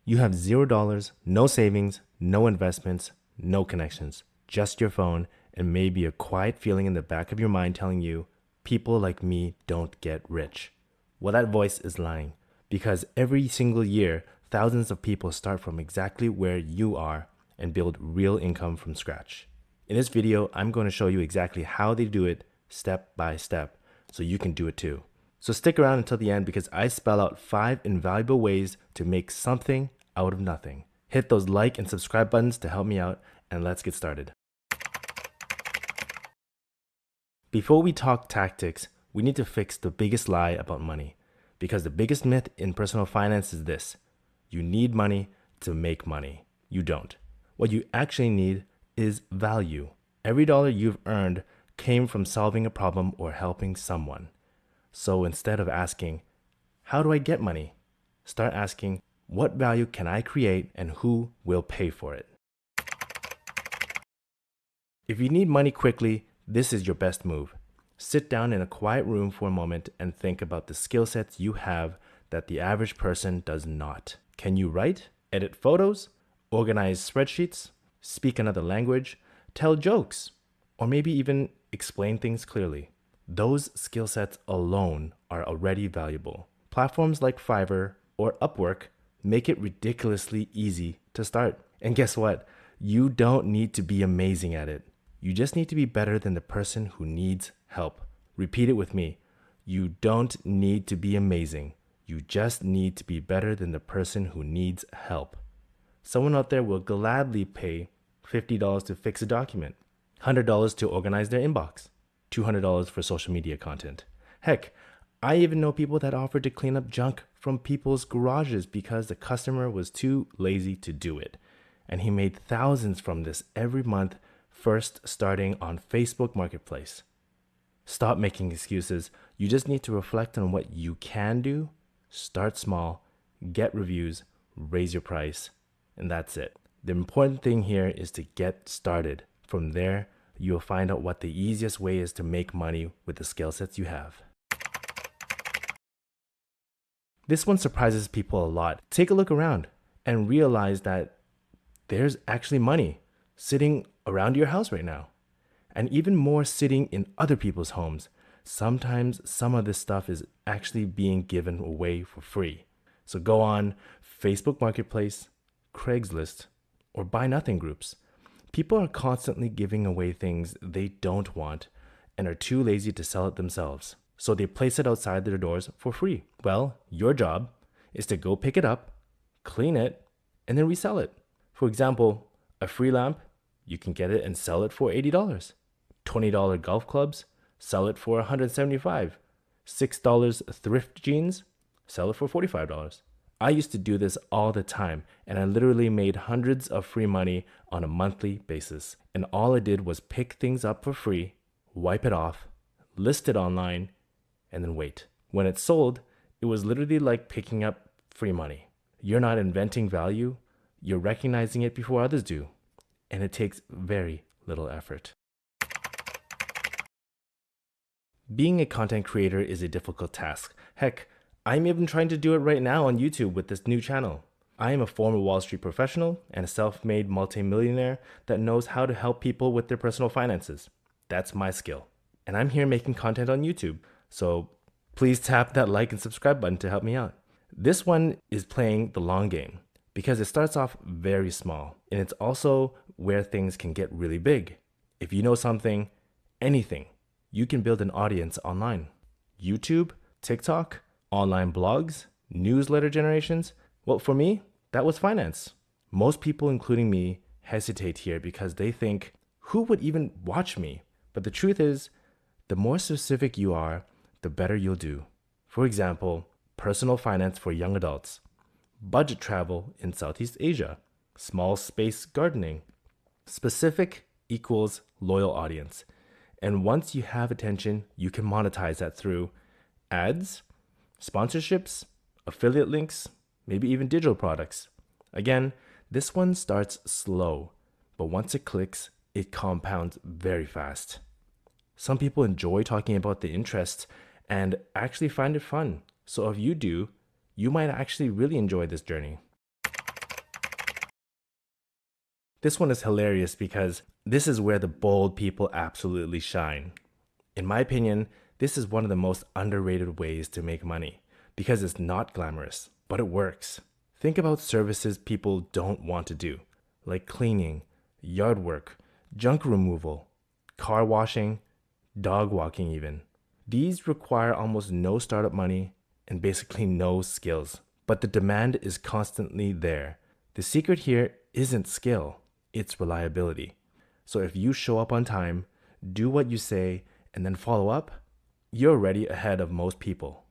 You have $0, no savings, no investments, no connections, just your phone, and maybe a quiet feeling in the back of your mind telling you, people like me don't get rich. Well, that voice is lying, because every single year, thousands of people start from exactly where you are and build real income from scratch. In this video, I'm going to show you exactly how they do it step by step, so you can do it too. So stick around until the end because I spell out 5 invaluable ways to make something out of nothing. Hit those like and subscribe buttons to help me out, and let's get started. Before we talk tactics, we need to fix the biggest lie about money. Because the biggest myth in personal finance is this: you need money to make money. You don't. What you actually need is value. Every dollar you've earned came from solving a problem or helping someone. So instead of asking, how do I get money? Start asking, what value can I create and who will pay for it? If you need money quickly, this is your best move. Sit down in a quiet room for a moment and think about the skill sets you have that the average person does not. Can you write, edit photos, organize spreadsheets, speak another language, tell jokes, or maybe even explain things clearly? Those skill sets alone are already valuable. Platforms like Fiverr or Upwork make it ridiculously easy to start. And guess what? You don't need to be amazing at it. You just need to be better than the person who needs help. Repeat it with me. You don't need to be amazing. You just need to be better than the person who needs help. Someone out there will gladly pay $50 to fix a document, $100 to organize their inbox, $200 for social media content. Heck, I even know people that offered to clean up junk from people's garages because the customer was too lazy to do it. And he made thousands from this every month, first starting on Facebook Marketplace. Stop making excuses. You just need to reflect on what you can do, start small, get reviews, raise your price, and that's it. The important thing here is to get started. From there, you'll find out what the easiest way is to make money with the skill sets you have. This one surprises people a lot. Take a look around and realize that there's actually money sitting around your house right now, and even more sitting in other people's homes. Sometimes some of this stuff is actually being given away for free. So go on Facebook Marketplace, Craigslist, or Buy Nothing groups. People are constantly giving away things they don't want and are too lazy to sell it themselves. So they place it outside their doors for free. Well, your job is to go pick it up, clean it, and then resell it. For example, a free lamp, you can get it and sell it for $80. $20 golf clubs, sell it for $175. $6 thrift jeans, sell it for $45. I used to do this all the time, and I literally made hundreds of free money on a monthly basis. And all I did was pick things up for free, wipe it off, list it online, and then wait. When it sold, it was literally like picking up free money. You're not inventing value, you're recognizing it before others do. And it takes very little effort. Being a content creator is a difficult task. Heck, I'm even trying to do it right now on YouTube with this new channel. I am a former Wall Street professional and a self-made multimillionaire that knows how to help people with their personal finances. That's my skill. And I'm here making content on YouTube. So please tap that like and subscribe button to help me out. This one is playing the long game because it starts off very small, and it's also where things can get really big. If you know something, anything, you can build an audience online. YouTube, TikTok, online blogs, newsletter generations. Well, for me, that was finance. Most people, including me, hesitate here because they think, who would even watch me? But the truth is, the more specific you are, the better you'll do. For example, personal finance for young adults, budget travel in Southeast Asia, small space gardening. Specific equals loyal audience. And once you have attention, you can monetize that through ads, sponsorships, affiliate links, maybe even digital products. Again, this one starts slow, but once it clicks, it compounds very fast. Some people enjoy talking about the interests and actually find it fun. So if you do, you might actually really enjoy this journey. This one is hilarious because this is where the bold people absolutely shine. In my opinion, this is one of the most underrated ways to make money because it's not glamorous, but it works. Think about services people don't want to do, like cleaning, yard work, junk removal, car washing, dog walking even. These require almost no startup money and basically no skills, but the demand is constantly there. The secret here isn't skill, it's reliability. So if you show up on time, do what you say, and then follow up, you're already ahead of most people.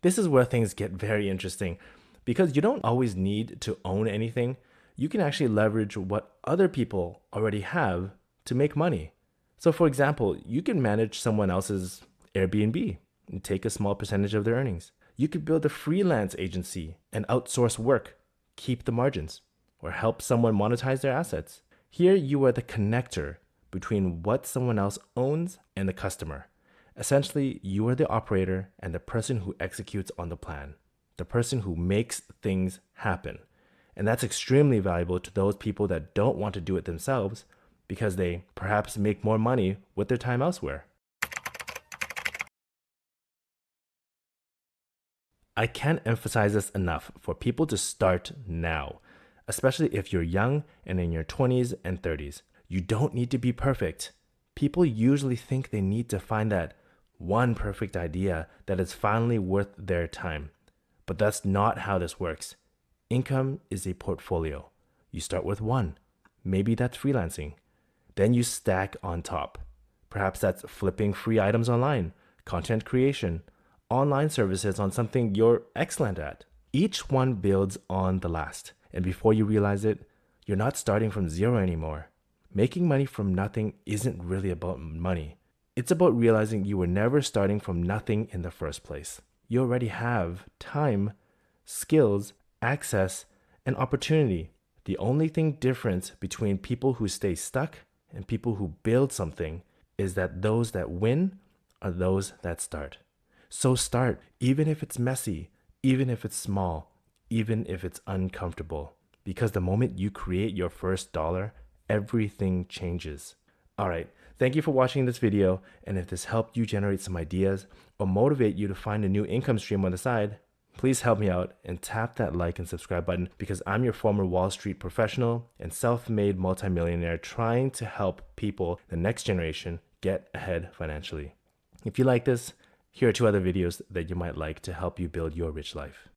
This is where things get very interesting because you don't always need to own anything. You can actually leverage what other people already have to make money. So for example, you can manage someone else's Airbnb and take a small percentage of their earnings. You could build a freelance agency and outsource work, keep the margins, or help someone monetize their assets. Here you are the connector between what someone else owns and the customer. Essentially, you are the operator and the person who executes on the plan, the person who makes things happen. And that's extremely valuable to those people that don't want to do it themselves because they perhaps make more money with their time elsewhere. I can't emphasize this enough for people to start now, especially if you're young and in your 20s and 30s. You don't need to be perfect. People usually think they need to find that one perfect idea that is finally worth their time. But that's not how this works. Income is a portfolio. You start with one. Maybe that's freelancing. Then you stack on top. Perhaps that's flipping free items online, content creation, online services on something you're excellent at. Each one builds on the last. And before you realize it, you're not starting from zero anymore. Making money from nothing isn't really about money. It's about realizing you were never starting from nothing in the first place. You already have time, skills, access, and opportunity. The only thing different between people who stay stuck and people who build something is that those that win are those that start. So start, even if it's messy, even if it's small, even if it's uncomfortable. Because the moment you create your first dollar, everything changes. All right, thank you for watching this video. And if this helped you generate some ideas or motivate you to find a new income stream on the side, please help me out and tap that like and subscribe button because I'm your former Wall Street professional and self-made multimillionaire trying to help people, the next generation, get ahead financially. If you like this, here are 2 other videos that you might like to help you build your rich life.